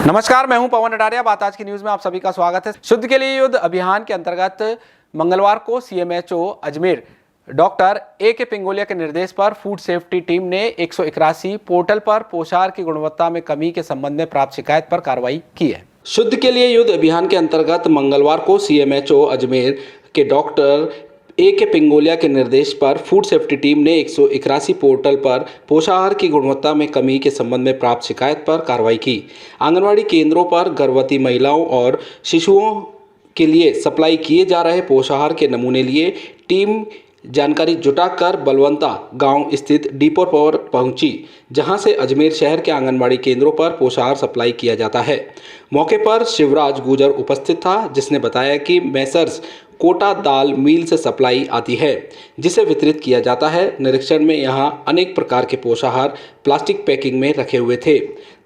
नमस्कार, मैं हूं पवन अटारिया। बात आज की न्यूज में आप सभी का स्वागत है। शुद्ध के लिए युद्ध अभियान के अंतर्गत मंगलवार को सीएमएचओ अजमेर डॉक्टर ए.के. पिंगोलिया के निर्देश पर फूड सेफ्टी टीम ने 181 पोर्टल पर पोषाहार की गुणवत्ता में कमी के संबंध में प्राप्त शिकायत पर कार्रवाई की है। शुद्ध के लिए युद्ध अभियान के अंतर्गत मंगलवार को सीएमएचओ अजमेर के डॉक्टर ए.के. पिंगोलिया के निर्देश पर फूड सेफ्टी टीम ने 181 पोर्टल पर पोषाहार की गुणवत्ता में कमी के संबंध में प्राप्त शिकायत पर कार्रवाई की। आंगनवाड़ी केंद्रों पर गर्भवती महिलाओं और शिशुओं के लिए सप्लाई किए जा रहे पोषाहार के नमूने लिए टीम जानकारी जुटाकर बलवंता गांव स्थित डिपो पर पहुंची, जहां से अजमेर शहर के आंगनबाड़ी केंद्रों पर पोषाहार सप्लाई किया जाता है। मौके पर शिवराज गुजर उपस्थित था, जिसने बताया कि मैसर्स कोटा दाल मिल से सप्लाई आती है, जिसे वितरित किया जाता है। निरीक्षण में यहां अनेक प्रकार के पोषाहार प्लास्टिक पैकिंग में रखे हुए थे।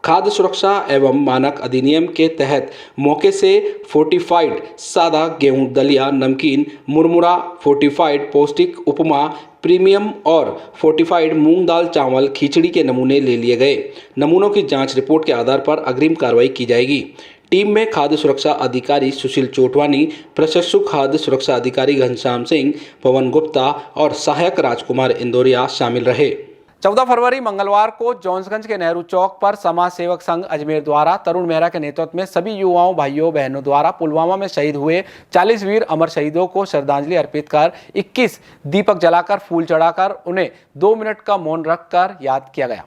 खाद्य सुरक्षा एवं मानक अधिनियम के तहत मौके से फोर्टिफाइड सादा गेहूं दलिया नमकीन मुरमुरा, फोर्टिफाइड पौष्टिक उपमा प्रीमियम और फोर्टिफाइड मूंग दाल चावल खिचड़ी के नमूने ले लिए गए। नमूनों की जांच रिपोर्ट के आधार पर अग्रिम कार्रवाई की जाएगी। टीम में खाद्य सुरक्षा अधिकारी सुशील चोटवानी, प्रशिक्षु खाद्य सुरक्षा अधिकारी घनश्याम सिंह, पवन गुप्ता और सहायक राजकुमार इंदौरिया शामिल रहे। 14 फरवरी मंगलवार को जॉन्सगंज के नेहरू चौक पर समाज सेवक संघ अजमेर द्वारा तरुण मेहरा के नेतृत्व में सभी युवाओं भाइयों बहनों द्वारा पुलवामा में शहीद हुए 40 वीर अमर शहीदों को श्रद्धांजलि अर्पित कर 21 दीपक जलाकर फूल चढ़ाकर उन्हें 2 मिनट का मौन रखकर याद किया गया।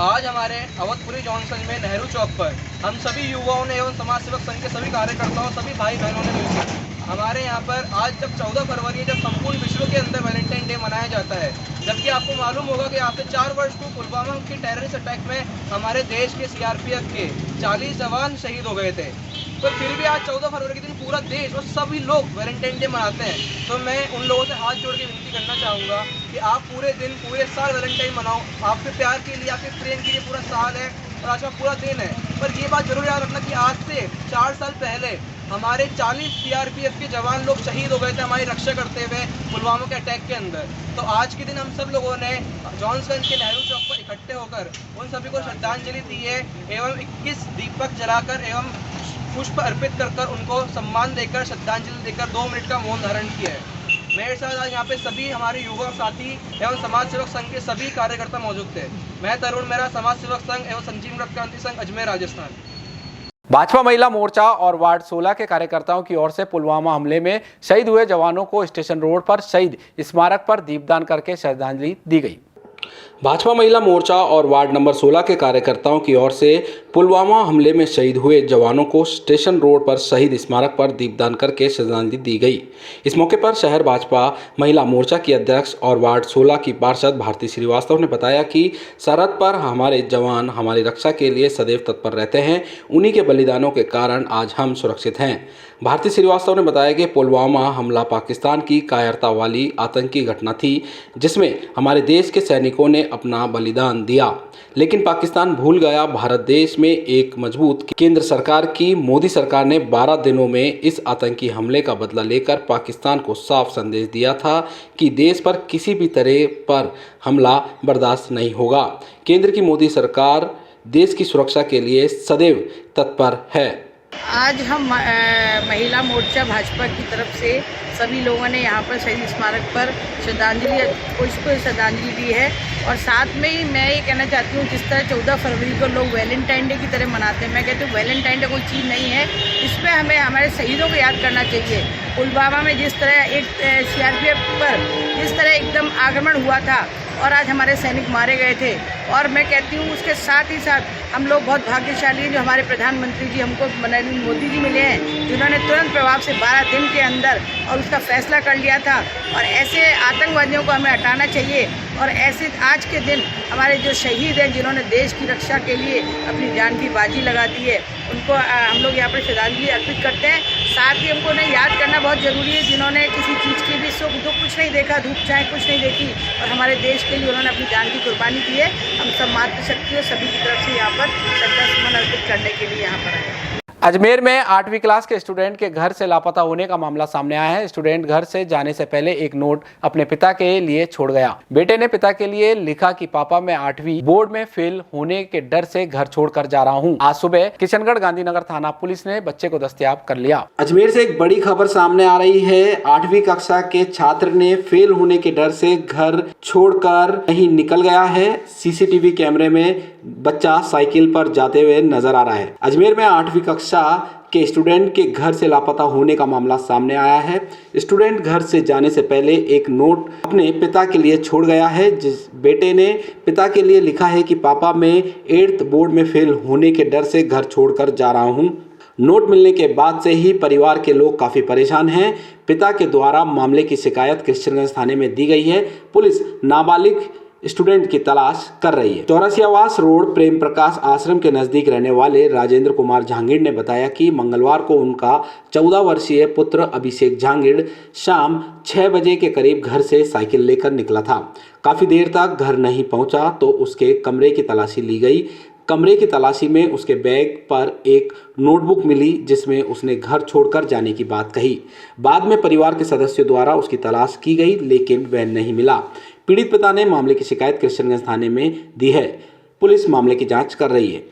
आज हमारे अवधपुरी जॉनसन में नेहरू चौक पर हम सभी युवाओं ने एवं समाज सेवक संघ के सभी कार्यकर्ताओं सभी भाई बहनों ने मिलकर हमारे यहाँ पर आज जब 14 फरवरी जब संपूर्ण विश्व के अंदर वैलेंटाइन डे मनाया जाता है, जबकि आपको मालूम होगा कि आज से 4 वर्ष को पुलवामा की टेररिस्ट अटैक में हमारे देश के सीआरपीएफ के 40 जवान शहीद हो गए थे, तो फिर भी आज 14 फरवरी के दिन पूरा देश और सभी लोग वैलेंटाइन डे मनाते हैं। तो मैं उन लोगों से हाथ जोड़ के विनती करना चाहूँगा कि आप पूरे दिन पूरे साल वैलेंटाइन मनाओ। आपके प्यार के लिए आपके प्रेम के लिए पूरा साल है और आज का पूरा दिन है। पर ये बात जरूर याद रखना कि आज से 4 साल पहले हमारे 40 सीआरपीएफ के जवान लोग शहीद हो गए थे हमारी रक्षा करते हुए पुलवामा के अटैक के अंदर। तो आज के दिन हम सब लोगों ने जॉनसगंज के नेहरू चौक पर इकट्ठे होकर उन सभी को श्रद्धांजलि दी है एवं 21 दीपक जलाकर एवं पुष्प अर्पित कर उनको सम्मान देकर श्रद्धांजलि देकर 2 मिनट का मौन धारण किया है। मेरे साथ आज यहाँ पे सभी हमारे युवा साथी एवं समाज सेवक संघ के सभी कार्यकर्ता मौजूद थे। मैं तरुण मेहरा, समाज सेवक संघ एवं संजीव रक्त क्रांति संघ अजमेर राजस्थान। भाजपा महिला मोर्चा और वार्ड 16 के कार्यकर्ताओं की ओर से पुलवामा हमले में शहीद हुए जवानों को स्टेशन रोड पर शहीद स्मारक पर दीपदान करके श्रद्धांजलि दी गई। भाजपा महिला मोर्चा और वार्ड नंबर 16 के कार्यकर्ताओं की ओर से पुलवामा हमले में शहीद हुए जवानों को स्टेशन रोड पर शहीद स्मारक पर दीपदान करके श्रद्धांजलि दी गई। इस मौके पर शहर भाजपा महिला मोर्चा की अध्यक्ष और वार्ड 16 की पार्षद भारती श्रीवास्तव ने बताया कि सरहद पर हमारे जवान हमारी रक्षा के लिए सदैव तत्पर रहते हैं। उन्हीं के बलिदानों के कारण आज हम सुरक्षित हैं। भारती श्रीवास्तव ने बताया कि पुलवामा हमला पाकिस्तान की कायरता वाली आतंकी घटना थी, जिसमें हमारे देश के सैनिकों ने अपना बलिदान दिया, लेकिन पाकिस्तान भूल गया। भारत देश में एक मजबूत केंद्र सरकार की मोदी सरकार ने 12 दिनों में इस आतंकी हमले का बदला लेकर पाकिस्तान को साफ संदेश दिया था कि देश पर किसी भी तरह पर हमला बर्दाश्त नहीं होगा। केंद्र की मोदी सरकार देश की सुरक्षा के लिए सदैव तत्पर है। आज हम महिला मोर्चा भाजपा की तरफ से सभी लोगों ने यहाँ पर शहीद स्मारक पर श्रद्धांजलि दी है और साथ में ही मैं ये कहना चाहती हूँ, जिस तरह 14 फरवरी को लोग वैलेंटाइन डे की तरह मनाते हैं, मैं कहती हूँ वैलेंटाइन डे कोई चीज़ नहीं है। इसमें हमें हमारे शहीदों को याद करना चाहिए। पुलवामा में जिस तरह एक सीआरपीएफ पर जिस तरह एकदम आक्रमण हुआ था और आज हमारे सैनिक मारे गए थे, और मैं कहती हूँ उसके साथ ही साथ हम लोग बहुत भाग्यशाली हैं जो हमारे प्रधानमंत्री जी हमको नरेंद्र मोदी जी मिले हैं, जिन्होंने तुरंत प्रभाव से 12 दिन के अंदर और उसका फैसला कर लिया था। और ऐसे आतंकवादियों को हमें हटाना चाहिए और ऐसे आज के दिन हमारे जो शहीद हैं जिन्होंने देश की रक्षा के लिए अपनी जान की बाजी लगा दी है, उनको हम लोग यहाँ पर श्रद्धांजलि अर्पित करते हैं। साथ ही हमको उन्हें याद करना बहुत ज़रूरी है जिन्होंने किसी चीज़ की भी सुख दुख कुछ नहीं देखा, धूप छाएं कुछ नहीं देखी और हमारे देश के लिए उन्होंने अपनी जान की कुर्बानी दी है। हम सब मातृशक्ति और सभी की तरफ से यहाँ पर श्रद्धा सुमन अर्पित करने के लिए यहाँ पर आए। अजमेर में 8वीं क्लास के स्टूडेंट के घर से लापता होने का मामला सामने आया है। स्टूडेंट घर से जाने से पहले एक नोट अपने पिता के लिए छोड़ गया। बेटे ने पिता के लिए लिखा कि पापा मैं 8वीं बोर्ड में फेल होने के डर से घर छोड़कर जा रहा हूं। आज सुबह किशनगढ़ गांधीनगर थाना पुलिस ने बच्चे को दस्तयाब कर लिया। अजमेर से एक बड़ी खबर सामने आ रही है। 8वीं कक्षा के छात्र ने फेल होने के डर से घर छोड़कर कहीं निकल गया है। सीसीटीवी कैमरे में बच्चा साइकिल पर जाते हुए नजर आ रहा है। अजमेर में 8वीं कक्षा के स्टूडेंट के घर से लापता होने का मामला सामने आया है। स्टूडेंट घर से जाने से पहले एक नोट अपने पिता के लिए छोड़ गया है। जिस बेटे ने पिता के लिए लिखा है कि पापा मैं 8th बोर्ड में फेल होने के डर से घर छोड़कर जा रहा हूं। नोट मिलने के बाद से ही परिवार के लोग काफी परेशान हैं। पिता के द्वारा मामले की शिकायत किशनगंज थाने में दी गई है। पुलिस नाबालिग स्टूडेंट की तलाश कर रही है। चौरासी आवास रोड प्रेम प्रकाश आश्रम के नजदीक रहने वाले राजेंद्र कुमार झांगिड़ ने बताया कि मंगलवार को उनका 14 वर्षीय पुत्र अभिषेक झांगिड़ शाम 6 बजे के करीब घर से साइकिल लेकर निकला था। काफी देर तक घर नहीं पहुंचा तो उसके कमरे की तलाशी ली गई। कमरे की तलाशी में उसके बैग पर एक नोटबुक मिली जिसमें उसने घर छोड़कर जाने की बात कही। बाद में परिवार के सदस्यों द्वारा उसकी तलाश की गई लेकिन वह नहीं मिला। पीड़ित पिता ने मामले की शिकायत किशनगंज थाने में दी है। पुलिस मामले की जांच कर रही है।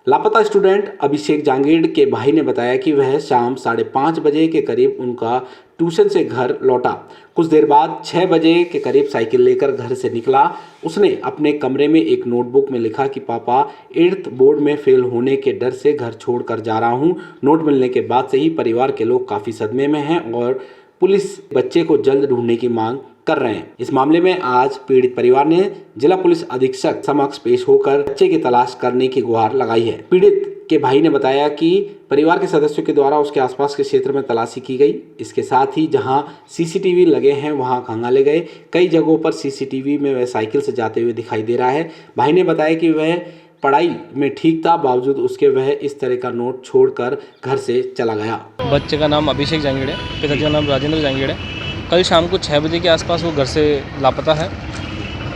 लापता स्टूडेंट अभिषेक झांगिड़ के भाई ने बताया कि वह शाम 5:30 बजे के करीब उनका ट्यूशन से घर लौटा। कुछ देर बाद 6 बजे के करीब साइकिल लेकर घर से निकला। उसने अपने कमरे में एक नोटबुक में लिखा कि पापा 8th बोर्ड में फेल होने के डर से घर छोड़कर जा रहा हूं। नोट मिलने के बाद से ही परिवार के लोग काफ़ी सदमे में हैं और पुलिस बच्चे को जल्द ढूंढने की मांग कर रहे हैं। इस मामले में आज पीड़ित परिवार ने जिला पुलिस अधीक्षक समक्ष पेश होकर बच्चे की तलाश करने की गुहार लगाई है। पीड़ित के भाई ने बताया कि परिवार के सदस्यों के द्वारा उसके आसपास के क्षेत्र में तलाशी की गई। इसके साथ ही जहां सीसीटीवी लगे हैं वहां खंगाले गए। कई जगहों पर सीसीटीवी में वह साइकिल से जाते हुए दिखाई दे रहा है। भाई ने बताया कि वह पढ़ाई में ठीक था, बावजूद उसके वह इस तरह का नोट छोड़कर घर से चला गया। बच्चे का नाम अभिषेक झांगिड़ है, पिताजी का नाम राजेंद्र झांगिड़ है। कल शाम को 6 बजे के आसपास वो घर से लापता है।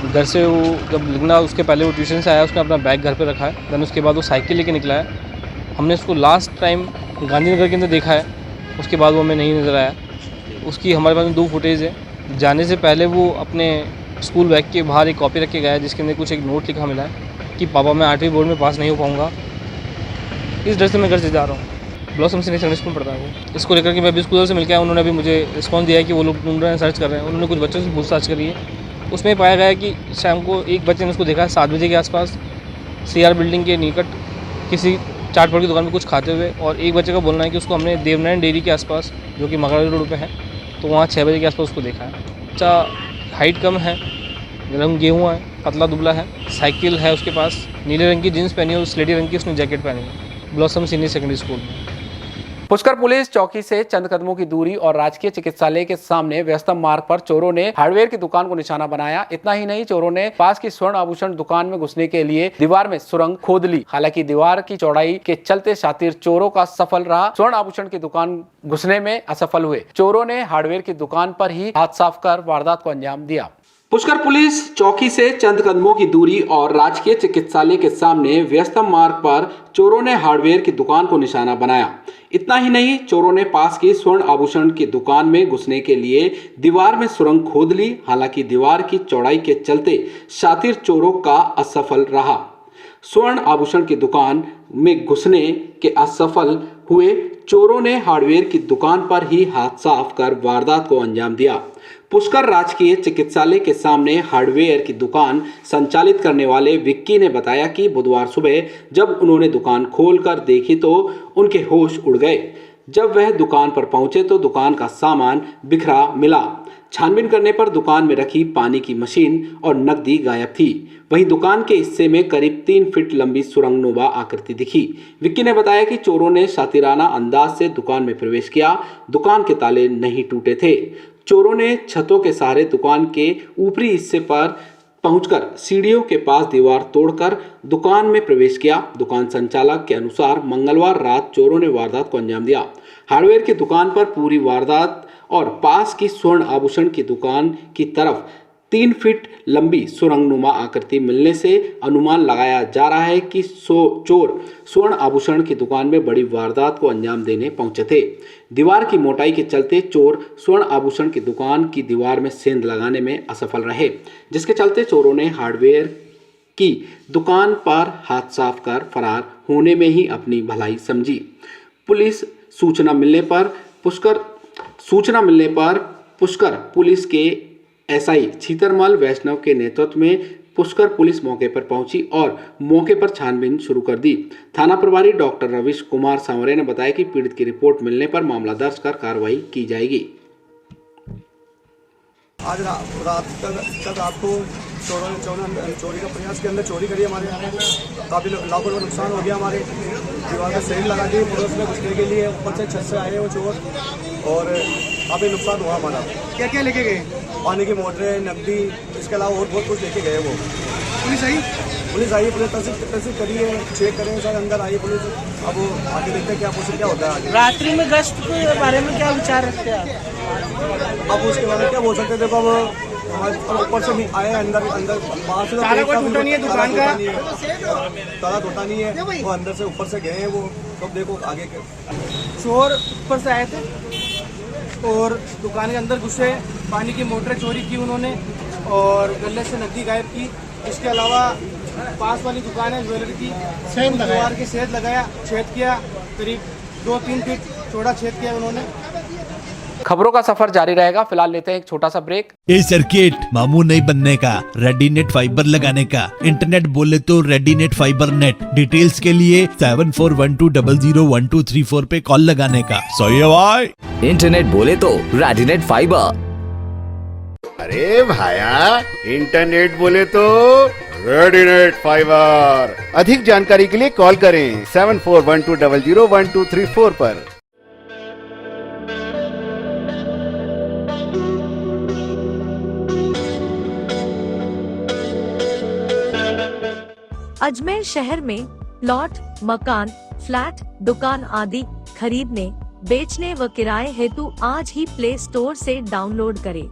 घर से वो जब लिखना उसके पहले वो ट्यूशन से आया, उसने अपना बैग घर पे रखा है। देन उसके बाद वो साइकिल लेके निकला है। हमने उसको लास्ट टाइम गांधीनगर के अंदर देखा है, उसके बाद वो हमें नहीं नज़र आया। उसकी हमारे पास में 2 फुटेज है। जाने से पहले वो अपने स्कूल बैग के बाहर एक कॉपी रख के गया है जिसके अंदर कुछ एक नोट लिखा मिला है कि पापा मैं 8वीं बोर्ड में पास नहीं हो पाऊँगा, इस डर से मैं घर से जा रहा हूँ। ब्लॉसम सीनियर सेकेंडरी स्कूल पढ़ता है वो। इसको लेकर के मैं अभी स्कूल से मिल के आया। उन्होंने अभी मुझे रिस्पॉन्स दिया है कि वो लोग ढूंढ रहे हैं, सर्च कर रहे हैं। उन्होंने कुछ बच्चों से पूछताछ करी है। उसमें पाया गया है कि शाम को एक बच्चे ने उसको देखा है 7 बजे के आसपास CR बिल्डिंग के निकट किसी चाट पड़ की दुकान में कुछ खाते हुए। और एक बच्चे का बोलना है कि उसको हमने देवनारायण डेयरी के आसपास, जो कि मगरा रोड पे है, तो वहाँ 6 बजे के आसपास उसको देखा है। बच्चा हाइट कम है, रंग गेहूँ है, पतला दुबला है, साइकिल है उसके पास, नीले रंग की जीन्स पहनी है और स्लेटी रंग की उसने जैकेट पहनी है। ब्लॉसम सीनियर सेकेंडरी स्कूल में पुष्कर पुलिस चौकी से चंद कदमों की दूरी और राजकीय चिकित्सालय के सामने व्यस्तम मार्ग पर चोरों ने हार्डवेयर की दुकान को निशाना बनाया। इतना ही नहीं, चोरों ने पास की स्वर्ण आभूषण दुकान में घुसने के लिए दीवार में सुरंग खोद ली। हालांकि दीवार की चौड़ाई के चलते शातिर चोरों का सफल रहा। स्वर्ण आभूषण की दुकान घुसने में असफल हुए। चोरों ने हार्डवेयर की दुकान पर ही हाथ साफ कर वारदात को अंजाम दिया। पुष्कर पुलिस चौकी से चंद कदमों की दूरी और राजकीय चिकित्सालय के सामने व्यस्तम मार्ग पर चोरों ने हार्डवेयर की दुकान को निशाना बनाया। इतना ही नहीं, चोरों ने पास की स्वर्ण आभूषण की दुकान में घुसने के लिए दीवार में सुरंग खोद ली। हालांकि दीवार की चौड़ाई के चलते शातिर चोरों का असफल रहा। स्वर्ण आभूषण की दुकान में घुसने के असफल हुए चोरों ने हार्डवेयर की दुकान पर ही हाथ साफ कर वारदात को अंजाम दिया। पुष्कर राजकीय चिकित्सालय के सामने हार्डवेयर की दुकान संचालित करने वाले विक्की ने बताया कि बुधवार सुबह जब उन्होंने दुकान खोलकर देखी तो उनके होश उड़ गए। जब वह दुकान पर पहुंचे तो दुकान का सामान बिखरा मिला। छानबीन करने पर दुकान में रखी पानी की मशीन और नकदी गायब थी। वहीं दुकान के हिस्से में करीब 3 फीट लंबी सुरंगनुमा आकृति दिखी। विक्की ने बताया कि चोरों ने शातिराना अंदाज से दुकान में प्रवेश किया। दुकान के ताले नहीं टूटे थे। चोरों ने छतों के सहारे दुकान के ऊपरी हिस्से पर पहुंचकर सीढ़ियों के पास दीवार तोड़कर दुकान में प्रवेश किया। दुकान संचालक के अनुसार मंगलवार रात चोरों ने वारदात को अंजाम दिया। हार्डवेयर की दुकान पर पूरी वारदात और पास की स्वर्ण आभूषण की दुकान की तरफ 3 फीट लंबी सुरंगनुमा आकृति मिलने से अनुमान लगाया जा रहा है कि चोर स्वर्ण आभूषण की दुकान में बड़ी वारदात को अंजाम देने पहुंचे थे। दीवार की मोटाई के चलते चोर स्वर्ण आभूषण की दुकान की दीवार में सेंध लगाने में असफल रहे, जिसके चलते चोरों ने हार्डवेयर की दुकान पर हाथ साफ कर फरार होने में ही अपनी भलाई समझी। पुलिस सूचना मिलने पर पुष्कर पुलिस के एसआई छीतरमल वैष्णव के नेतृत्व में पुष्कर पुलिस मौके पर पहुंची और मौके पर छानबीन शुरू कर दी। थाना प्रभारी डॉक्टर रविश कुमार सांवरे ने बताया कि पीड़ित की रिपोर्ट मिलने पर मामला दर्ज कर कार्रवाई की जाएगी। आज रात को चोरी का प्रयास के अंदर चोरी करी हमारे यहाँ काफ़ी लाखों का नुकसान हो गया। हमारे दीवार में सेल लगा दी पड़ोस में घुसने के लिए, ऊपर से छत से आए वो चोर और काफ़ी नुकसान हुआ हमारा। क्या क्या लेके गए? पानी की मोटरें, नकदी, इसके अलावा और बहुत कुछ लेके गए वो। पुलिस आई? पुलिस आई, पुलिस तस्दीक करी है, चेक करें सर, अंदर आई पुलिस। अब वो आगे देखते हैं क्या प्रोसेस क्या होता है आगे। रात्रि में गश्त के बारे में क्या विचार रखते हैं आप? अब उसके बारे में क्या बोल सकते हैं? देखो अब ऊपर से नहीं आए, अंदर बाहर से ताला कोई टूटा नहीं है दुकान का? ताला टूटा नहीं है, वो अंदर से ऊपर से गए हैं वो। तो देखो आगे चोर ऊपर से आए थे और दुकान के अंदर घुसे, पानी की मोटरें चोरी की उन्होंने और गले से नकदी गायब की। इसके अलावा पास वाली दुकान है ज्वेलरी की, दीवार की सेद लगाया, छेद किया, करीब 2-3 फीट चौड़ा छेद किया उन्होंने। खबरों का सफर जारी रहेगा। फिलहाल लेते हैं एक छोटा सा ब्रेक। ए सर्किट मामू नहीं बनने का, रेडीनेट फाइबर लगाने का। इंटरनेट बोले तो रेडीनेट फाइबर नेट। डिटेल्स के लिए 7412001234 पे कॉल लगाने का। सही है भाई। इंटरनेट बोले तो रेडीनेट फाइबर। अरे भाया, इंटरनेट बोले तो रेडीनेट फाइबर। अधिक जानकारी के लिए कॉल करें 7412001234 पर। अजमेर शहर में प्लॉट, मकान, फ्लैट, दुकान आदि खरीदने, बेचने व किराए हेतु आज ही प्ले स्टोर से डाउनलोड करें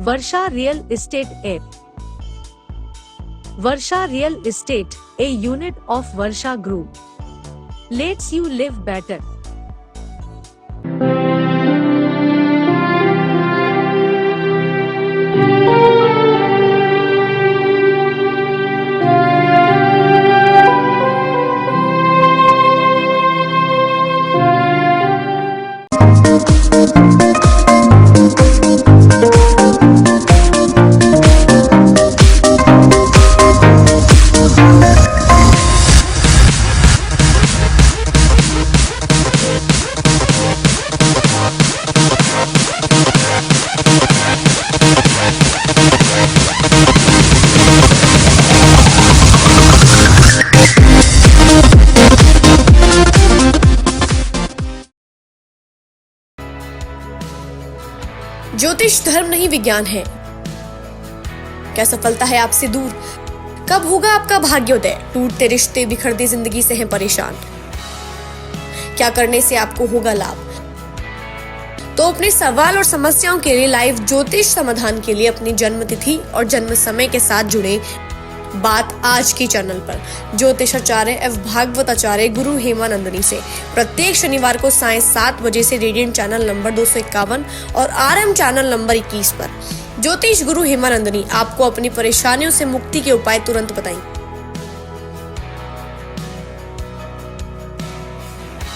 Varsha real estate app. Varsha real estate, a unit of Varsha group, let's you live better. ज्योतिष धर्म नहीं विज्ञान है। क्या सफलता है आपसे दूर? कब होगा आपका भाग्योदय? टूटते रिश्ते, बिखरती जिंदगी से हैं परेशान। क्या करने से आपको होगा लाभ? तो अपने सवाल और समस्याओं के लिए लाइव ज्योतिष समाधान के लिए अपनी जन्म तिथि और जन्म समय के साथ जुड़े बात आज की चैनल पर ज्योतिषाचार्य एवं भागवताचार्य गुरु हेमानंदनी से प्रत्येक शनिवार को सायं 7 बजे से रेडियंट चैनल नंबर 251 और RM चैनल नंबर 21 पर ज्योतिष गुरु हेमानंदनी आपको अपनी परेशानियों से मुक्ति के उपाय तुरंत बताएंगे।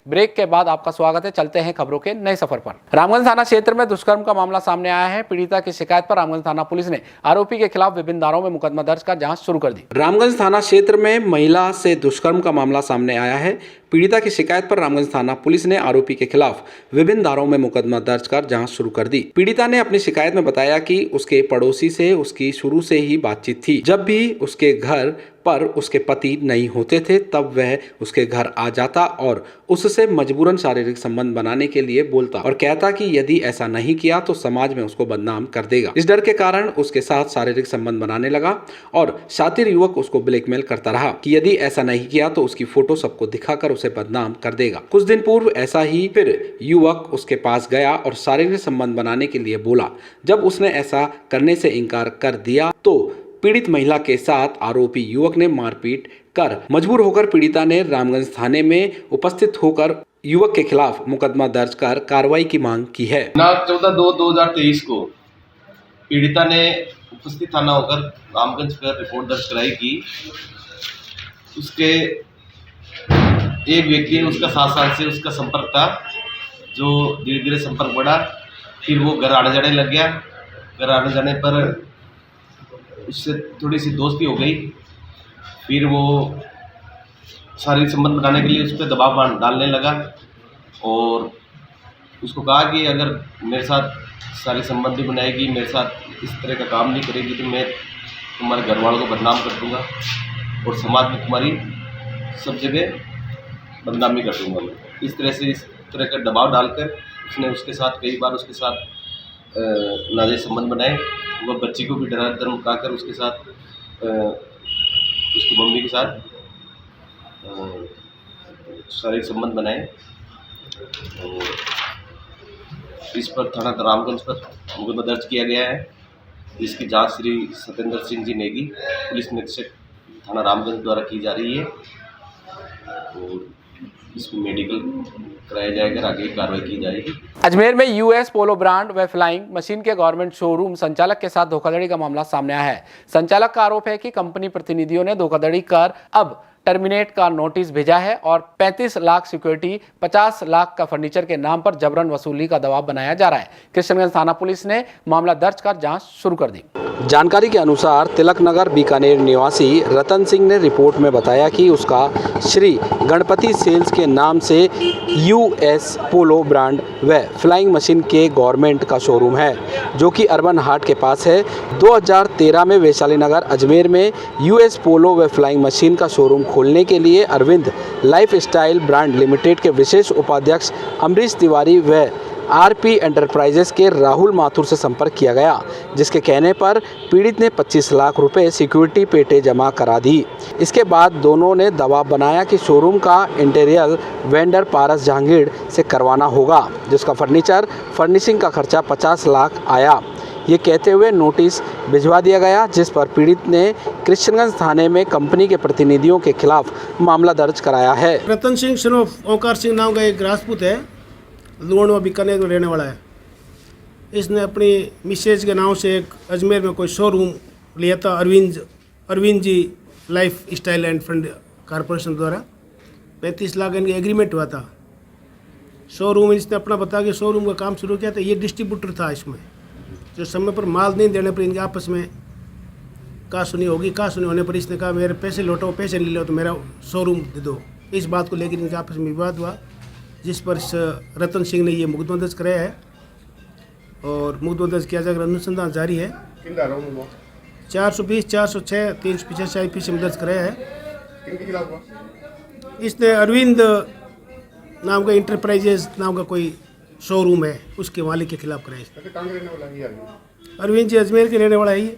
ब्रेक के बाद आपका स्वागत है। चलते हैं खबरों के नए सफर पर। रामगंज थाना क्षेत्र में दुष्कर्म का मामला सामने आया है। पीड़िता की शिकायत पर रामगंज थाना पुलिस ने आरोपी के खिलाफ विभिन्न धाराओं में मुकदमा दर्ज कर जांच शुरू कर दी। रामगंज थाना क्षेत्र में महिला से दुष्कर्म का मामला सामने आया है। पीड़िता की शिकायत पर रामगंज थाना पुलिस ने आरोपी के खिलाफ विभिन्न धाराओं में मुकदमा दर्ज कर जांच शुरू कर दी। पीड़िता ने अपनी शिकायत में बताया कि उसके पड़ोसी से उसकी शुरू से ही बातचीत थी। जब भी उसके घर पर उसके पति नहीं होते थे तब वह उसके घर आ जाता और उससे मजबूरन शारीरिक संबंध बनाने के लिए बोलता और कहता कि यदि ऐसा नहीं किया तो समाज में उसको बदनाम कर देगा। इस डर के कारण उसके साथ शारीरिक संबंध बनाने लगा और शातिर युवक उसको ब्लैकमेल करता रहा कि यदि ऐसा नहीं किया तो उसकी फोटो सबको दिखाकर उसे बदनाम कर देगा। कुछ दिन पूर्व ऐसा ही फिर युवक उसके पास गया और शारीरिक संबंध बनाने के लिए बोला। जब उसने ऐसा करने से इनकार कर दिया तो पीड़ित महिला के साथ आरोपी युवक ने मारपीट कर मजबूर होकर पीड़िता ने रामगंज थाने में उपस्थित होकर युवक के खिलाफ मुकदमा दर्ज कर कार्रवाई की मांग की है। 14/2/2023 को पीड़िता ने उपस्थित थाना होकर रामगंज पर रिपोर्ट दर्ज कराई कि उसके एक व्यक्ति उसका 7 साल से उसका संपर्क था, जो धीरे धीरे संपर्क बढ़ा। फिर वो घर आने जाने लग गया। घर आने जाने पर उससे थोड़ी सी दोस्ती हो गई। फिर वो शारीरिक संबंध बनाने के लिए उस पर दबाव डालने लगा और उसको कहा कि अगर मेरे साथ शारीरिक संबंध भी बनाएगी, मेरे साथ इस तरह का काम नहीं करेगी तो मैं तुम्हारे घर वालों को बदनाम कर दूँगा और समाज में तुम्हारी सब जगह बदनामी कर दूँगा मैं। इस तरह का दबाव डालकर उसने उसके साथ कई बार उसके साथ नाजायज संबंध बनाए। वह बच्ची को भी डरा धमका कर उसके साथ उसकी मम्मी के साथ शारीरिक संबंध बनाए और इस पर थाना रामगंज पर मुकदमा दर्ज किया गया है, जिसकी जांच श्री सत्येंद्र सिंह जी नेगी पुलिस निरीक्षक थाना रामगंज द्वारा की जा रही है और इसको मेडिकल कराया जाएगा, आगे कार्रवाई की जाएगी। अजमेर में यूएस पोलो ब्रांड व फ्लाइंग मशीन के गवर्नमेंट शोरूम संचालक के साथ धोखाधड़ी का मामला सामने आया है। संचालक का आरोप है कि कंपनी प्रतिनिधियों ने धोखाधड़ी कर अब टर्मिनेट का नोटिस भेजा है और 35 लाख सिक्योरिटी 50 लाख का फर्नीचर के नाम पर जबरन वसूली का दबाव बनाया जा रहा है। कृष्णगंज थाना पुलिस ने मामला दर्ज कर जांच शुरू कर दी। जानकारी के अनुसार तिलक नगर बीकानेर निवासी रतन सिंह ने रिपोर्ट में बताया कि उसका श्री गणपति सेल्स के नाम से यूएस पोलो ब्रांड व फ्लाइंग मशीन के गवर्नमेंट का शोरूम है, जो कि अर्बन हाट के पास है। 2013 में वैशाली नगर अजमेर में यूएस पोलो व फ्लाइंग मशीन का शोरूम खोलने के लिए Arvind lifestyle brand limited के विशेष उपाध्यक्ष अमरीश तिवारी व आरपी एंटरप्राइजेस के राहुल माथुर से संपर्क किया गया, जिसके कहने पर पीड़ित ने 25 लाख रुपए सिक्योरिटी पेटे जमा करा दी। इसके बाद दोनों ने दबाव बनाया कि शोरूम का इंटीरियर वेंडर पारस जहांगीर से करवाना होगा, जिसका फर्निशिंग का खर्चा 50 लाख आया। ये कहते हुए नोटिस भिजवा दिया गया, जिस पर पीड़ित ने कृष्णगंज थाने में कंपनी के प्रतिनिधियों के खिलाफ मामला दर्ज कराया है। रतन सिंह सन ऑफ ओंकार सिंह नाम का एक राजपूत है, लुण व बीकानेर में रहने वाला है। इसने अपनी मिसेज के नाम से एक अजमेर में कोई शोरूम लिया था, Arvind ji life style and fund corporation द्वारा। 35 लाख इनका एग्रीमेंट हुआ था। शोरूम इसने अपना बता के शोरूम का काम शुरू किया था। ये डिस्ट्रीब्यूटर था इसमें, जो समय पर माल नहीं देने पर इनके आपस में कहा सुनी होगी। कहा सुनी होने पर इसने कहा मेरे पैसे लौटाओ, पैसे नहीं लो तो मेरा शोरूम दे दो। इस बात को लेकर इनके आपस में विवाद हुआ, जिस पर रतन सिंह ने ये मुकदमा दर्ज कराया है और मुकदमा दर्ज किया जाकर अनुसंधान जारी है। 420, 406, 385 IPC में दर्ज कराया है। इसने अरविंद नाम का इंटरप्राइजेज नाम का कोई शोरूम है, उसके मालिक के खिलाफ कराया। अरविंद जी अजमेर के रहने वाला है। ये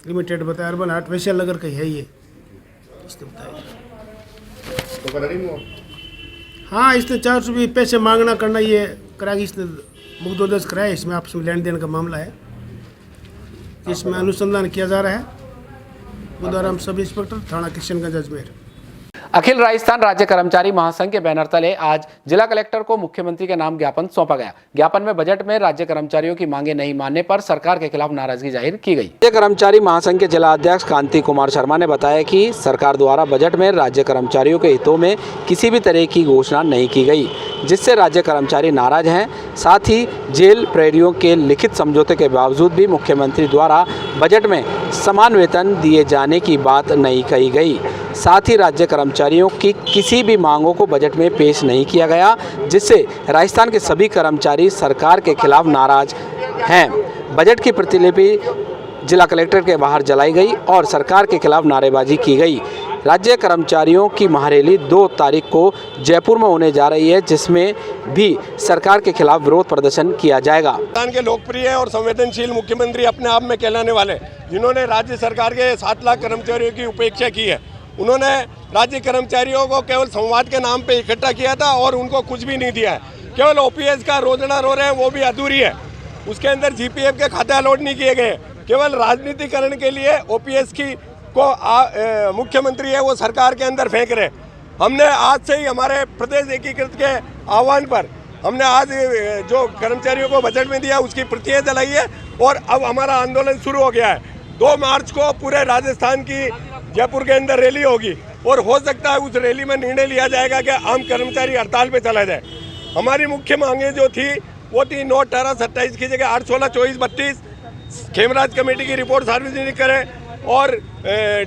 लिमिटेड बताया, अर्बन हाट वैशाली नगर का है ये, इसने बताया। हाँ, इसने 420 पैसे मांगना करना ये करा कि इसने मुकदमा दर्ज कराया। इसमें आपस में लेन देन का मामला है, जिसमें अनुसंधान किया जा रहा है। मुदाराम सब इंस्पेक्टर थाना किशनगंज अजमेर। अखिल राजस्थान राज्य कर्मचारी महासंघ के बैनर तले आज जिला कलेक्टर को मुख्यमंत्री के नाम ज्ञापन सौंपा गया। ज्ञापन में बजट में राज्य कर्मचारियों की मांगे नहीं मानने पर सरकार के खिलाफ नाराजगी जाहिर की गई। राज्य कर्मचारी महासंघ के जिला अध्यक्ष कांति कुमार शर्मा ने बताया कि सरकार द्वारा बजट में राज्य कर्मचारियों के हितों में किसी भी तरह की घोषणा नहीं की गई, जिससे राज्य कर्मचारी नाराज हैं। साथ ही जेल प्रहरियों के लिखित समझौते के बावजूद भी मुख्यमंत्री द्वारा बजट में समान वेतन दिए जाने की बात नहीं कही गई। साथ ही राज्य कर्मचारियों की किसी भी मांगों को बजट में पेश नहीं किया गया, जिससे राजस्थान के सभी कर्मचारी सरकार के खिलाफ नाराज हैं। बजट की प्रतिलिपि जिला कलेक्टर के बाहर जलाई गई और सरकार के खिलाफ नारेबाजी की गई। राज्य कर्मचारियों की महारैली 2 तारीख को जयपुर में होने जा रही है, जिसमें भी सरकार के खिलाफ विरोध प्रदर्शन किया जाएगा। हिंदुस्तान के लोकप्रिय और संवेदनशील मुख्यमंत्री अपने आप में कहलाने वाले, जिन्होंने राज्य सरकार के 7 लाख कर्मचारियों की उपेक्षा की है, उन्होंने राज्य कर्मचारियों को केवल संवाद के नाम पे इकट्ठा किया था और उनको कुछ भी नहीं दिया है। केवल ओपीएस का रोजना रो रहे हैं, वो भी अधूरी है। उसके अंदर जीपीएफ के खाते अलॉट नहीं किए गए। केवल राजनीतिकरण के लिए ओपीएस की को मुख्यमंत्री है वो सरकार के अंदर फेंक रहे। हमने आज से ही हमारे प्रदेश एकीकृत के आह्वान पर हमने आज जो कर्मचारियों को बजट में दिया उसकी प्रतियां जलाई है और अब हमारा आंदोलन शुरू हो गया है। 2 मार्च को पूरे राजस्थान की जयपुर के अंदर रैली होगी और हो सकता है उस रैली में निर्णय लिया जाएगा कि आम कर्मचारी हड़ताल पे चला जाए। हमारी मुख्य मांगे जो थी वो थी 9, 18, 27 की जगह 8, 16, 24, 32 खेमराज कमेटी की रिपोर्ट सार्वजनिक करें और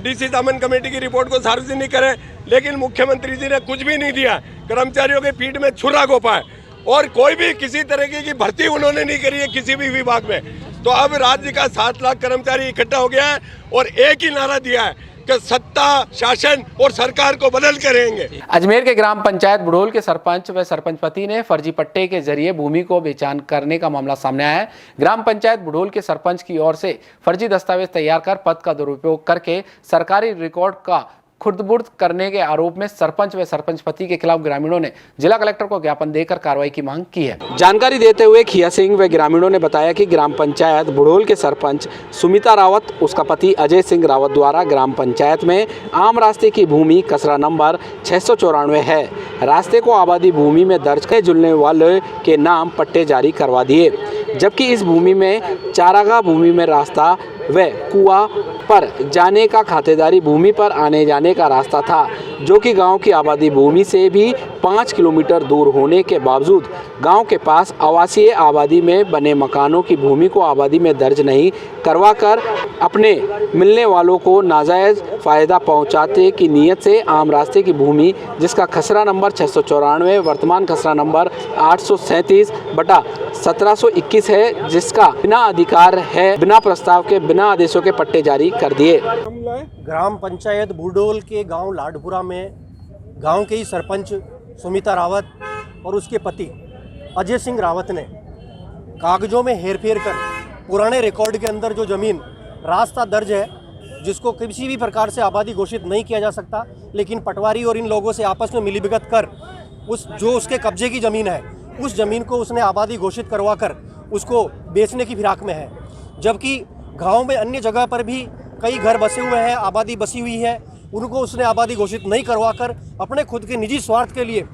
डीसी दामन कमेटी की रिपोर्ट को सार्वजनिक करें, लेकिन मुख्यमंत्री जी ने कुछ भी नहीं दिया। कर्मचारियों के पीठ में छुरा घोंपा है और कोई भी किसी तरीके की भर्ती उन्होंने नहीं करी है किसी भी विभाग में। तो अब राज्य का 7 लाख कर्मचारी इकट्ठा हो गया है और एक ही नारा दिया है कि सत्ता, शासन और सरकार को बदल करेंगे। अजमेर के ग्राम पंचायत बुढ़ोल के सरपंच व सरपंच पति ने फर्जी पट्टे के जरिए भूमि को बेचान करने का मामला सामने आया है। ग्राम पंचायत बुढ़ोल के सरपंच की ओर से फर्जी दस्तावेज तैयार कर पद का दुरुपयोग करके सरकारी रिकॉर्ड का खुर्द-बुर्द करने के आरोप में सरपंच व सरपंच पति के खिलाफ ग्रामीणों ने जिला कलेक्टर को ज्ञापन देकर कार्रवाई की मांग की है। जानकारी देते हुए खिया सिंह व ग्रामीणों ने बताया कि ग्राम पंचायत बुढ़ोल के सरपंच सुमिता रावत, उसका पति अजय सिंह रावत द्वारा ग्राम पंचायत में आम रास्ते की भूमि कसरा नंबर 694 है। रास्ते को आबादी भूमि में दर्ज कर जुड़ने वाले के नाम पट्टे जारी करवा दिए, जबकि इस भूमि में चारागाह भूमि में रास्ता व कुआं पर जाने का खातेदारी भूमि पर आने जाने का रास्ता था, जो कि गांव की आबादी भूमि से भी 5 किलोमीटर दूर होने के बावजूद गांव के पास आवासीय आबादी में बने मकानों की भूमि को आबादी में दर्ज नहीं करवाकर अपने मिलने वालों को नाजायज फायदा पहुंचाते की नीयत से आम रास्ते की भूमि, जिसका खसरा नंबर 694 वर्तमान खसरा नंबर 837/1721 है, जिसका बिना अधिकार है, बिना प्रस्ताव के, बिना आदेशों के पट्टे जारी कर दिए। ग्राम पंचायत बुढ़ोल के गांव लाडपुरा में गांव के ही सरपंच सुमिता रावत और उसके पति अजय सिंह रावत ने कागजों में हेरफेर कर पुराने रिकॉर्ड के अंदर जो ज़मीन रास्ता दर्ज है, जिसको किसी भी प्रकार से आबादी घोषित नहीं किया जा सकता, लेकिन पटवारी और इन लोगों से आपस में मिलीभगत कर उसके कब्जे की ज़मीन है, उस ज़मीन को उसने आबादी घोषित करवा कर उसको बेचने की फिराक में है। जबकि गांव में अन्य जगह पर भी कई घर बसे हुए हैं, आबादी बसी हुई है, उनको उसने आबादी घोषित नहीं करवाकर अपने खुद के निजी स्वार्थ के लिए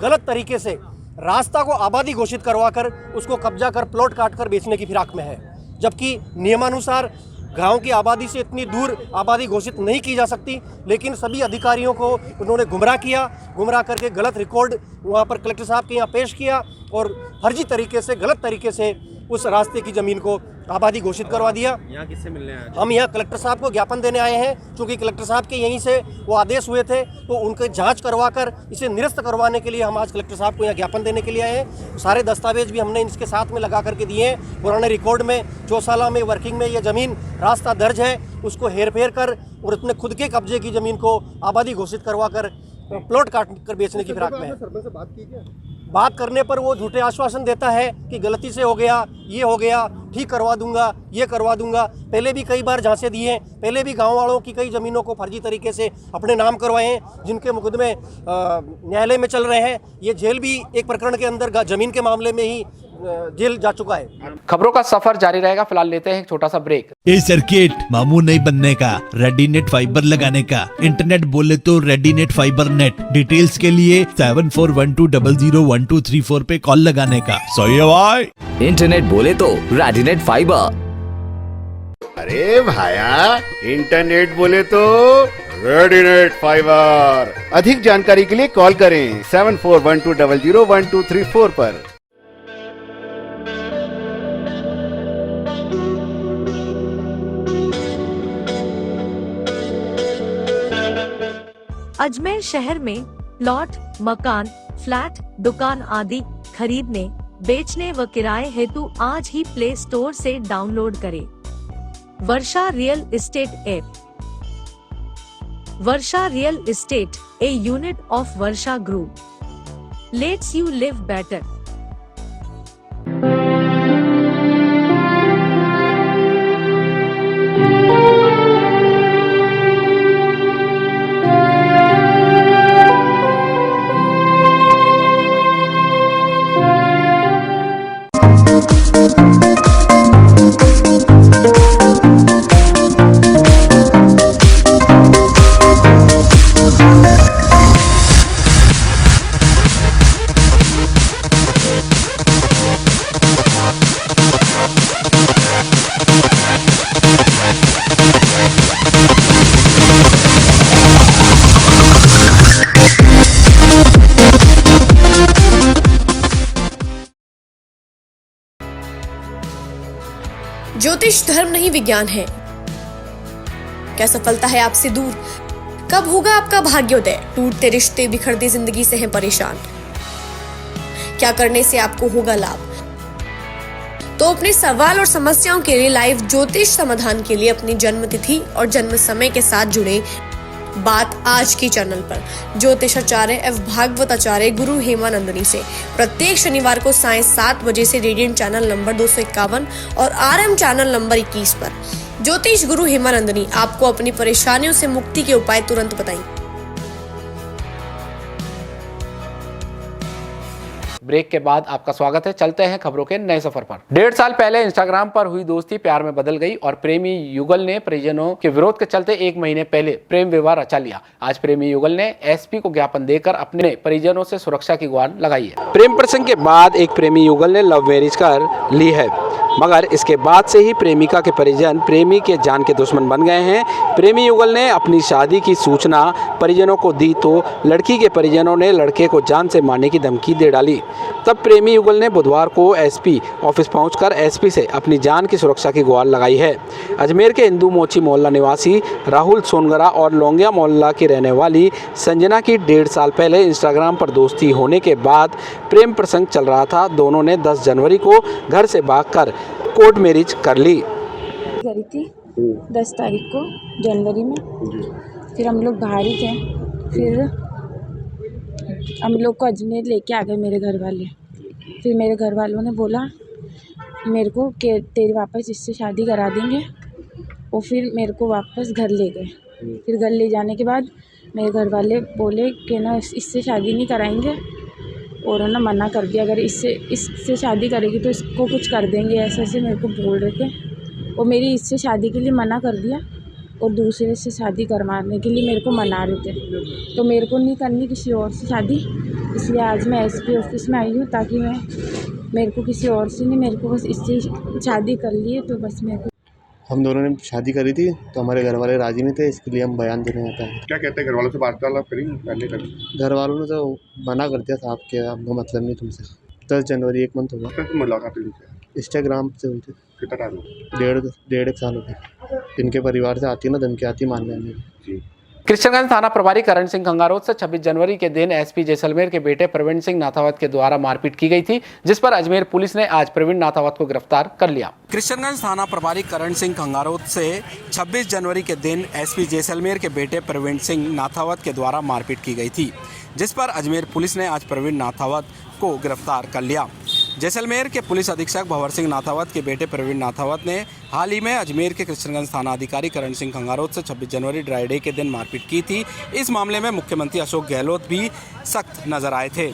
गलत तरीके से रास्ता को आबादी घोषित करवाकर उसको कब्जा कर प्लॉट काट कर बेचने की फिराक में है। जबकि नियमानुसार गांव की आबादी से इतनी दूर आबादी घोषित नहीं की जा सकती, लेकिन सभी अधिकारियों को उन्होंने गुमराह किया, गुमराह करके गलत रिकॉर्ड वहाँ पर कलेक्टर साहब के यहाँ पेश किया और फर्जी तरीके से, गलत तरीके से उस रास्ते की ज़मीन को आबादी घोषित करवा दिया। यहाँ किससे मिलने आए? हम यहाँ कलेक्टर साहब को ज्ञापन देने आए हैं, क्योंकि कलेक्टर साहब के यहीं से वो आदेश हुए थे, तो उनके जांच करवाकर इसे निरस्त करवाने के लिए हम आज कलेक्टर साहब को यहाँ ज्ञापन देने के लिए आए हैं। सारे दस्तावेज भी हमने इसके साथ में लगा करके दिए हैं। पुराने रिकॉर्ड में चौसाला में वर्किंग में ये ज़मीन रास्ता दर्ज है, उसको हेर फेर कर और अपने खुद के कब्जे की ज़मीन को आबादी घोषित करवा कर प्लॉट काट कर बेचने की फिराक में है। बात करने पर वो झूठे आश्वासन देता है कि गलती से हो गया, ये हो गया, ठीक करवा दूंगा, ये करवा दूंगा। पहले भी कई बार झांसे दिए, पहले भी गांव वालों की कई ज़मीनों को फर्जी तरीके से अपने नाम करवाए हैं, जिनके मुकदमे न्यायालय में चल रहे हैं। ये जेल भी एक प्रकरण के अंदर ज़मीन के मामले में ही जेल जा चुका है। खबरों का सफर जारी रहेगा, फिलहाल लेते हैं एक छोटा सा ब्रेक। ए सर्किट मामू नहीं बनने का, रेडीनेट फाइबर लगाने का, इंटरनेट बोले तो रेडीनेट फाइबर नेट। डिटेल्स के लिए 7412001234 पे कॉल लगाने का। सही है भाई। इंटरनेट बोले तो रेडीनेट फाइबर। अरे भाया, इंटरनेट बोले तो रेडीनेट फाइबर। अधिक जानकारी के लिए कॉल करें 7412001234 पर। अजमेर शहर में प्लॉट, मकान, फ्लैट, दुकान आदि खरीदने, बेचने व किराए हेतु आज ही प्ले स्टोर से डाउनलोड करें Varsha real estate app. Varsha real estate, a unit of Varsha Group, lets you live better. ज्योतिष धर्म नहीं विज्ञान है। क्या सफलता है आपसे दूर? कब होगा आपका भाग्योदय? टूटते रिश्ते, बिखरती जिंदगी से हैं परेशान। क्या करने से आपको होगा लाभ? तो अपने सवाल और समस्याओं के लिए लाइव ज्योतिष समाधान के लिए अपनी जन्म तिथि और जन्म समय के साथ जुड़े बात आज की चैनल पर ज्योतिषाचार्य एवं भागवत आचार्य गुरु हेमानंदनी से प्रत्येक शनिवार को सायं 7 बजे से रेडियंट चैनल नंबर 251 और RM चैनल नंबर 21 पर ज्योतिष गुरु हेमानंदनी आपको अपनी परेशानियों से मुक्ति के उपाय तुरंत बताएंगे। ब्रेक के बाद आपका स्वागत है। चलते हैं खबरों के नए सफर पर। 1.5 साल पहले इंस्टाग्राम पर हुई दोस्ती प्यार में बदल गई और प्रेमी युगल ने परिजनों के विरोध के चलते 1 महीने पहले प्रेम विवाह रचा लिया। आज प्रेमी युगल ने SP को ज्ञापन देकर अपने परिजनों से सुरक्षा की गुहार लगाई है। प्रेम प्रसंग के बाद एक प्रेमी युगल ने लव मैरिज कर ली है, मगर इसके बाद से ही प्रेमिका के परिजन प्रेमी के जान के दुश्मन बन गए हैं। प्रेमी युगल ने अपनी शादी की सूचना परिजनों को दी तो लड़की के परिजनों ने लड़के को जान से मारने की धमकी दे डाली। तब प्रेमी युगल ने बुधवार को SP ऑफिस पहुंचकर SP से अपनी जान की सुरक्षा की गुहार लगाई है। अजमेर के हिंदू मोची मोहल्ला निवासी राहुल सोनगरा और लोंगिया मोहल्ला की रहने वाली संजना की 1.5 साल पहले इंस्टाग्राम पर दोस्ती होने के बाद प्रेम प्रसंग चल रहा था। दोनों ने 10 जनवरी को घर से भागकर कोर्ट मैरिज कर ली। करी थी 10 तारीख को जनवरी में। फिर हम लोग बाहर ही थे। फिर हम लोग को अजमेर लेके आ गए मेरे घर वाले। फिर मेरे घर वालों ने बोला मेरे को कि तेरी वापस इससे शादी करा देंगे, और फिर मेरे को वापस घर ले गए। फिर घर ले जाने के बाद मेरे घर वाले बोले कि ना इससे शादी नहीं कराएंगे, और ना मना कर दिया, अगर इससे शादी करेगी तो इसको कुछ कर देंगे, ऐसे ऐसे मेरे को बोल रहे थे। और मेरी इससे शादी के लिए मना कर दिया और दूसरे से शादी करवाने के लिए मेरे को मना रहे थे। तो मेरे को नहीं करनी किसी और से शादी, इसलिए आज मैं SP ऑफिस में आई हूँ ताकि मेरे को किसी और से नहीं, मेरे को बस इससे शादी कर लिए तो बस मेरे को। हम दोनों ने शादी करी थी तो हमारे घर वाले राजी नहीं थे, इसके लिए हम बयान देने आता है। क्या कहते हैं घर वालों से वार्तालाप करी पहले करी? घर वालों ने तो मना कर दिया था, आपके हमको मतलब नहीं तुमसे। 10 जनवरी 1 मंथ होगा। कैसे मुलाकात हुई थी? इंस्टाग्राम से हुई थी। कितना टाइम हो? 1.5 साल हो गए। इनके परिवार से आती ना धमकी आती मानने में। जी। कृष्णगंज थाना प्रभारी करण सिंह खंगारोत से 26 जनवरी के दिन SP जैसलमेर के बेटे प्रवीण सिंह नाथावत के द्वारा मारपीट की गई थी, जिस पर अजमेर पुलिस ने आज प्रवीण नाथावत को गिरफ्तार कर लिया। कृष्णगंज थाना प्रभारी करण सिंह खंगारोत से 26 जनवरी के दिन SP जैसलमेर के बेटे प्रवीण सिंह नाथावत के द्वारा मारपीट की गई थी, जिस पर अजमेर पुलिस ने आज प्रवीण नाथावत को गिरफ्तार कर लिया। जैसलमेर के पुलिस अधीक्षक भंवर सिंह नाथावत के बेटे प्रवीण नाथावत ने हाल ही में अजमेर के कृष्णगंज थाना अधिकारी करण सिंह खंगारोत से 26 जनवरी ड्राई डे के दिन मारपीट की थी। इस मामले में मुख्यमंत्री अशोक गहलोत भी सख्त नजर आए थे।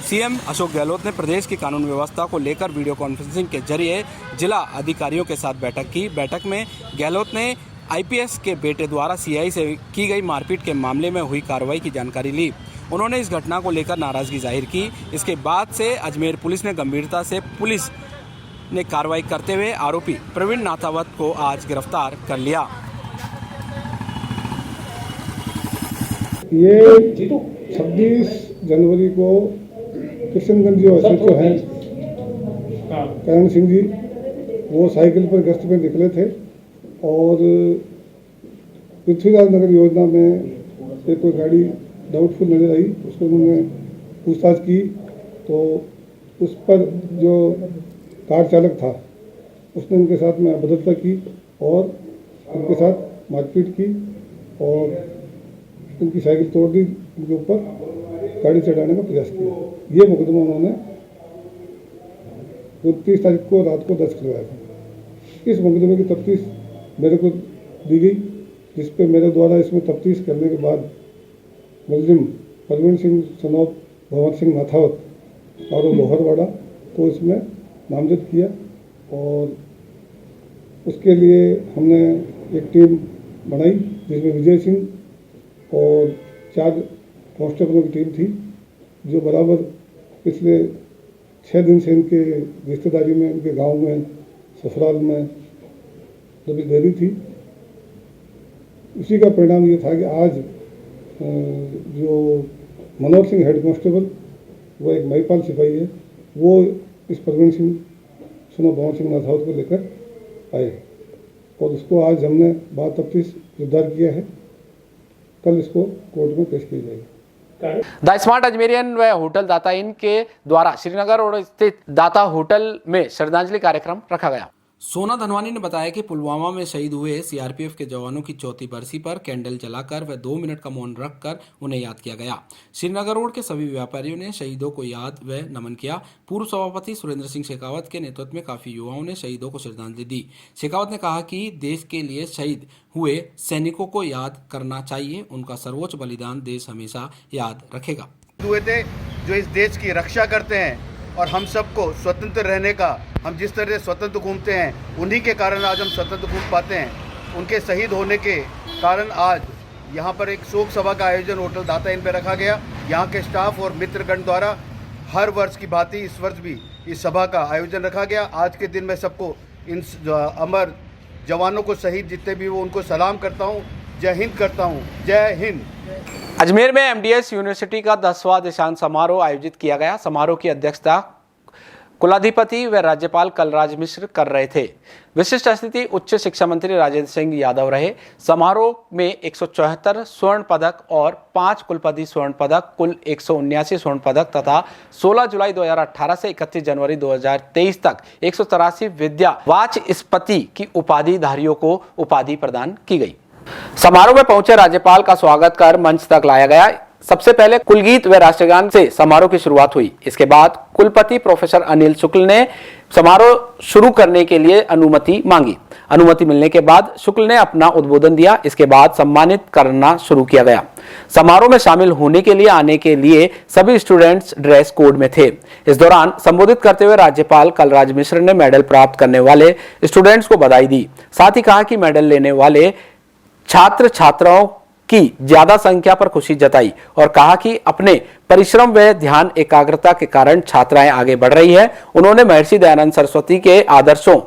CM अशोक गहलोत ने प्रदेश की कानून व्यवस्था को लेकर वीडियो कॉन्फ्रेंसिंग के जरिए जिला अधिकारियों के साथ बैठक की। बैठक में गहलोत ने IPS के बेटे द्वारा CI से की गई मारपीट के मामले में हुई कार्रवाई की जानकारी ली। उन्होंने इस घटना को लेकर नाराजगी जाहिर की। इसके बाद से अजमेर पुलिस ने गंभीरता से पुलिस ने कार्रवाई करते हुए आरोपी प्रवीण नाथावत को आज गिरफ्तार कर लिया। ये 26 जनवरी को कृष्णगंज जो SHO हैं करण सिंह जी, वो साइकिल पर गश्त में निकले थे और पृथ्वीराज नगर योजना में एक कोई गाड़ी डाउटफुल नजर आई। उसको उन्होंने पूछताछ की तो उस पर जो कार चालक था उसने उनके साथ में अभद्रता की और उनके साथ मारपीट की और उनकी साइकिल तोड़ दी, उनके ऊपर गाड़ी चढ़ाने का प्रयास किया। ये मुकदमा उन्होंने 29 तारीख को रात को दर्ज करवाया था। इस मुकदमे की तफ्तीश मेरे को दी गई, जिस पे मेरे द्वारा इसमें तफ्तीश करने के बाद मुलजिम परवीन सिंह सनौब भवन सिंह नाथावत और लोहरवाड़ा को इसमें नामजद किया और उसके लिए हमने एक टीम बनाई जिसमें विजय सिंह और 4 कांस्टेबलों की टीम थी, जो बराबर पिछले 6 दिन से इनके रिश्तेदारी में, इनके गांव में, ससुराल में दबी दे रही थी। उसी का परिणाम ये था कि आज जो मनोहर सिंह हेड कांस्टेबल, वो एक महिपाल सिपाही है, वो इस परवीन सिंह सुनो भवन सिंह नाथावत को लेकर आए और उसको आज हमने बाद तफ्तीश गिरफ्तार किया है। कल इसको कोर्ट में पेश किया जाएगा। द स्मार्ट अजमेरियन व होटल दाता इन के द्वारा श्रीनगर रोड स्थित दाता होटल में श्रद्धांजलि कार्यक्रम रखा गया। सोना धनवानी ने बताया कि पुलवामा में शहीद हुए सीआरपीएफ के जवानों की 4वीं बरसी पर कैंडल जलाकर व 2 मिनट का मौन रखकर उन्हें याद किया गया। श्रीनगर रोड के सभी व्यापारियों ने शहीदों को याद व नमन किया। पूर्व सभापति सुरेंद्र सिंह शेखावत के नेतृत्व में काफी युवाओं ने शहीदों को श्रद्धांजलि दी। शेखावत ने कहा कि देश के लिए शहीद हुए सैनिकों को याद करना चाहिए, उनका सर्वोच्च बलिदान देश हमेशा याद रखेगा। हुए थे जो इस देश की रक्षा करते हैं और हम सबको स्वतंत्र रहने का, हम जिस तरह से स्वतंत्र घूमते हैं, उन्हीं के कारण आज हम स्वतंत्र घूम पाते हैं। उनके शहीद होने के कारण आज यहाँ पर एक शोक सभा का आयोजन होटल दाता इन पर रखा गया। यहाँ के स्टाफ और मित्रगण द्वारा हर वर्ष की भांति इस वर्ष भी इस सभा का आयोजन रखा गया। आज के दिन मैं सबको, इन अमर जवानों को, शहीद जितने भी वो, उनको सलाम करता हूँ, जय हिंद करता हूँ। जय हिंद। अजमेर में एमडीएस यूनिवर्सिटी का 10वां दीक्षांत समारोह आयोजित किया गया। समारोह की अध्यक्षता कुलाधिपति व राज्यपाल कलराज मिश्र कर रहे थे। विशिष्ट अतिथि उच्च शिक्षा मंत्री राजेंद्र सिंह यादव रहे। समारोह में 174 स्वर्ण पदक और 5 कुलपति स्वर्ण पदक, कुल 179 स्वर्ण पदक तथा 16 जुलाई 2018 से 31 जनवरी 2023 तक 183 विद्या वाचस्पति की उपाधिधारियों को उपाधि प्रदान की गई। समारोह में पहुंचे राज्यपाल का स्वागत कर मंच तक लाया गया। सबसे पहले कुलगीत व राष्ट्रगान से समारोह की शुरुआत हुई। इसके बाद कुलपति प्रोफेसर अनिल शुक्ल ने समारोह शुरू करने के लिए अनुमति मांगी। अनुमति मिलने के बाद शुक्ल ने अपना उद्बोधन दिया। इसके बाद सम्मानित करना शुरू किया गया। समारोह में शामिल होने के लिए आने के लिए सभी स्टूडेंट्स ड्रेस कोड में थे। इस दौरान संबोधित करते हुए राज्यपाल कलराज मिश्र ने मेडल प्राप्त करने वाले स्टूडेंट्स को बधाई दी। साथ ही कहा कि मेडल लेने वाले छात्र छात्राओं की ज्यादा संख्या पर खुशी जताई और कहा कि अपने परिश्रम व ध्यान एकाग्रता के कारण छात्राएं आगे बढ़ रही है। उन्होंने महर्षि दयानंद सरस्वती के आदर्शों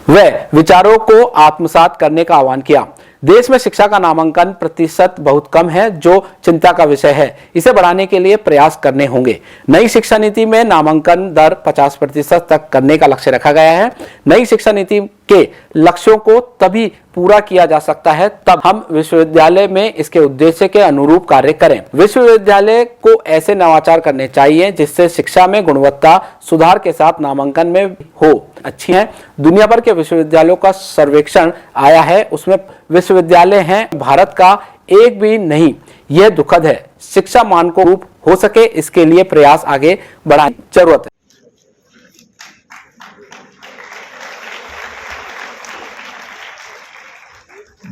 व विचारों को आत्मसात करने का आह्वान किया। देश में शिक्षा का नामांकन प्रतिशत बहुत कम है, जो चिंता का विषय है। इसे बढ़ाने के लिए प्रयास करने होंगे। नई शिक्षा नीति में नामांकन दर 50% तक करने का लक्ष्य रखा गया है। नई शिक्षा नीति के लक्ष्यों को तभी पूरा किया जा सकता है तब हम विश्वविद्यालय में इसके उद्देश्य के अनुरूप कार्य करें। विश्वविद्यालय को ऐसे नवाचार करने चाहिए जिससे शिक्षा में गुणवत्ता सुधार के साथ नामांकन में हो अच्छी है। दुनिया भर के विश्वविद्यालयों का सर्वेक्षण आया है, उसमें विश्वविद्यालय हैं, भारत का एक भी नहीं। यह दुखद है। शिक्षा मानकों रूप हो सके, इसके लिए प्रयास आगे बढ़ाने की जरूरत है।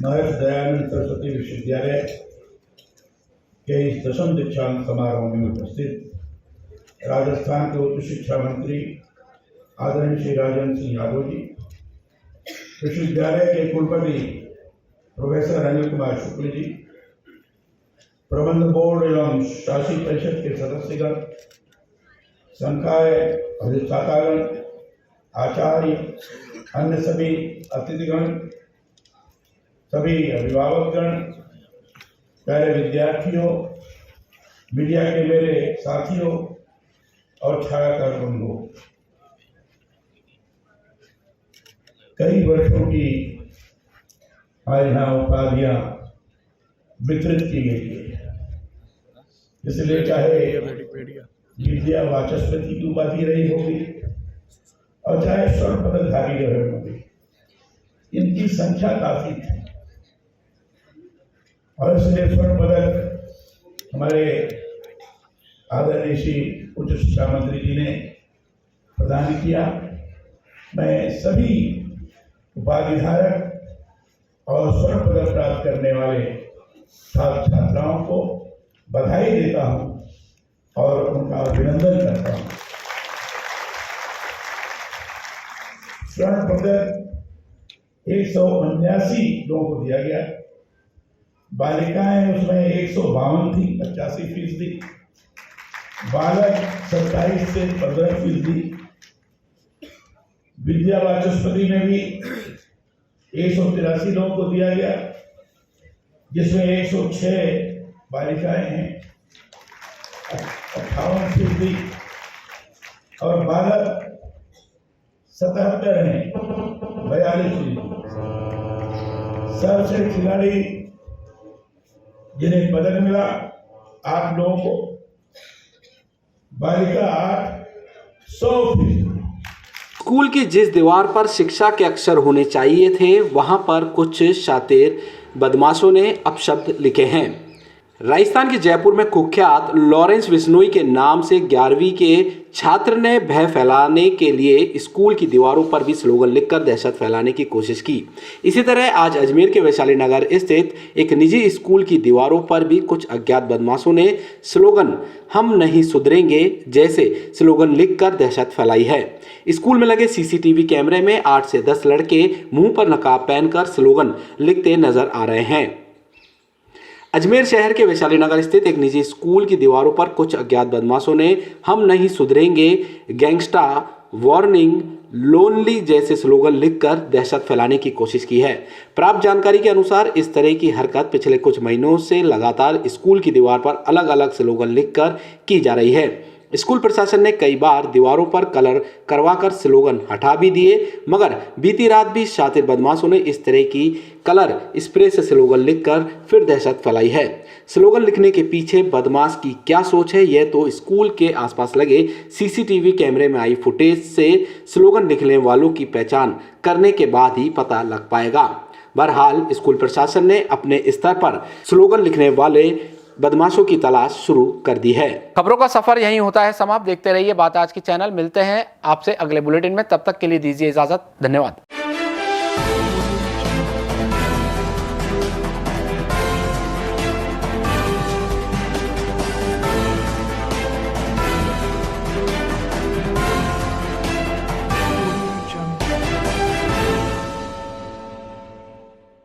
महर्षि दयानंद सरस्वती विश्वविद्यालय के इस 10वें दीक्षांत समारोह में उपस्थित राजस्थान के उच्च शिक्षा मंत्री आदरणीय श्री राजेंद्र सिंह यादव जी, विश्वविद्यालय के कुलपति प्रोफेसर अनिल कुमार शुक्ल जी, प्रबंध बोर्ड एवं शासी परिषद के सदस्यगण, संकाय अधिष्ठातागण, आचार्य, अन्य सभी अतिथिगण, सभी अभिभावकगण, प्यारे विद्यार्थियों, मीडिया के मेरे साथियों और छायाकार बंधुओं, कई वर्षों की आज यहाँ उपाधियाँ वितरित की गई है। इसलिए चाहे विद्या वाचस्पति की उपाधि रही होगी और चाहे स्वर्ण पदकधारी रहे होंगे, इनकी संख्या काफी थी। और इसलिए स्वर्ण पदक हमारे आदरणीय श्री उच्च शिक्षा मंत्री जी ने प्रदान किया। मैं सभी उपाधिधारक और स्वर्ण पदक प्राप्त करने वाले छात्र छात्राओं को बधाई देता हूं और उनका अभिनंदन करता हूं। स्वर्ण पदक 179 लोगों को दिया गया। बालिकाएं उसमें 152 थी, 85%। बालक 27 से 15%। विद्या वाचस्पति में भी 183 लोगों को दिया गया, जिसमें 106 बालिकाएं हैं, 58%। और बालक 77 हैं, 42%। सर्वश्रेष्ठ खिलाड़ी जिन्हें पदक मिला 8 लोगों को, बालिका 8, 100%। स्कूल की जिस दीवार पर शिक्षा के अक्षर होने चाहिए थे, वहां पर कुछ शातिर बदमाशों ने अपशब्द लिखे हैं। राजस्थान के जयपुर में कुख्यात लॉरेंस बिश्नोई के नाम से 11वीं के छात्र ने भय फैलाने के लिए स्कूल की दीवारों पर भी स्लोगन लिखकर दहशत फैलाने की कोशिश की। इसी तरह आज अजमेर के वैशाली नगर स्थित एक निजी स्कूल की दीवारों पर भी कुछ अज्ञात बदमाशों ने स्लोगन "हम नहीं सुधरेंगे" जैसे स्लोगन लिखकर दहशत फैलाई है। स्कूल में लगे सीसीटीवी कैमरे में 8 से 10 लड़के मुंह पर नकाब पहनकर स्लोगन लिखते नजर आ रहे हैं। अजमेर शहर के वैशाली नगर स्थित एक निजी स्कूल की दीवारों पर कुछ अज्ञात बदमाशों ने "हम नहीं सुधरेंगे", "गैंगस्टा", "वार्निंग", "लोनली" जैसे स्लोगन लिखकर दहशत फैलाने की कोशिश की है। प्राप्त जानकारी के अनुसार इस तरह की हरकत पिछले कुछ महीनों से लगातार स्कूल की दीवार पर अलग अलग स्लोगन लिखकर की जा रही है। स्कूल प्रशासन ने कई बार दीवारों पर कलर करवाकर स्लोगन हटा भी दिए, मगर बीती रात भी शातिर बदमाशों ने इस तरह की कलर स्प्रे से स्लोगन लिखकर फिर दहशत फैलाई है। स्लोगन लिखने के पीछे बदमाश की क्या सोच है, यह तो स्कूल के आसपास लगे सीसीटीवी कैमरे में आई फुटेज से स्लोगन लिखने वालों की पहचान करने के बाद ही पता लग पाएगा। बहरहाल स्कूल प्रशासन ने अपने स्तर पर स्लोगन लिखने वाले बदमाशों की तलाश शुरू कर दी है। खबरों का सफर यहीं होता है समाप्त। देखते रहिए बात आज की चैनल। मिलते हैं आपसे अगले बुलेटिन में, तब तक के लिए दीजिए इजाजत। धन्यवाद।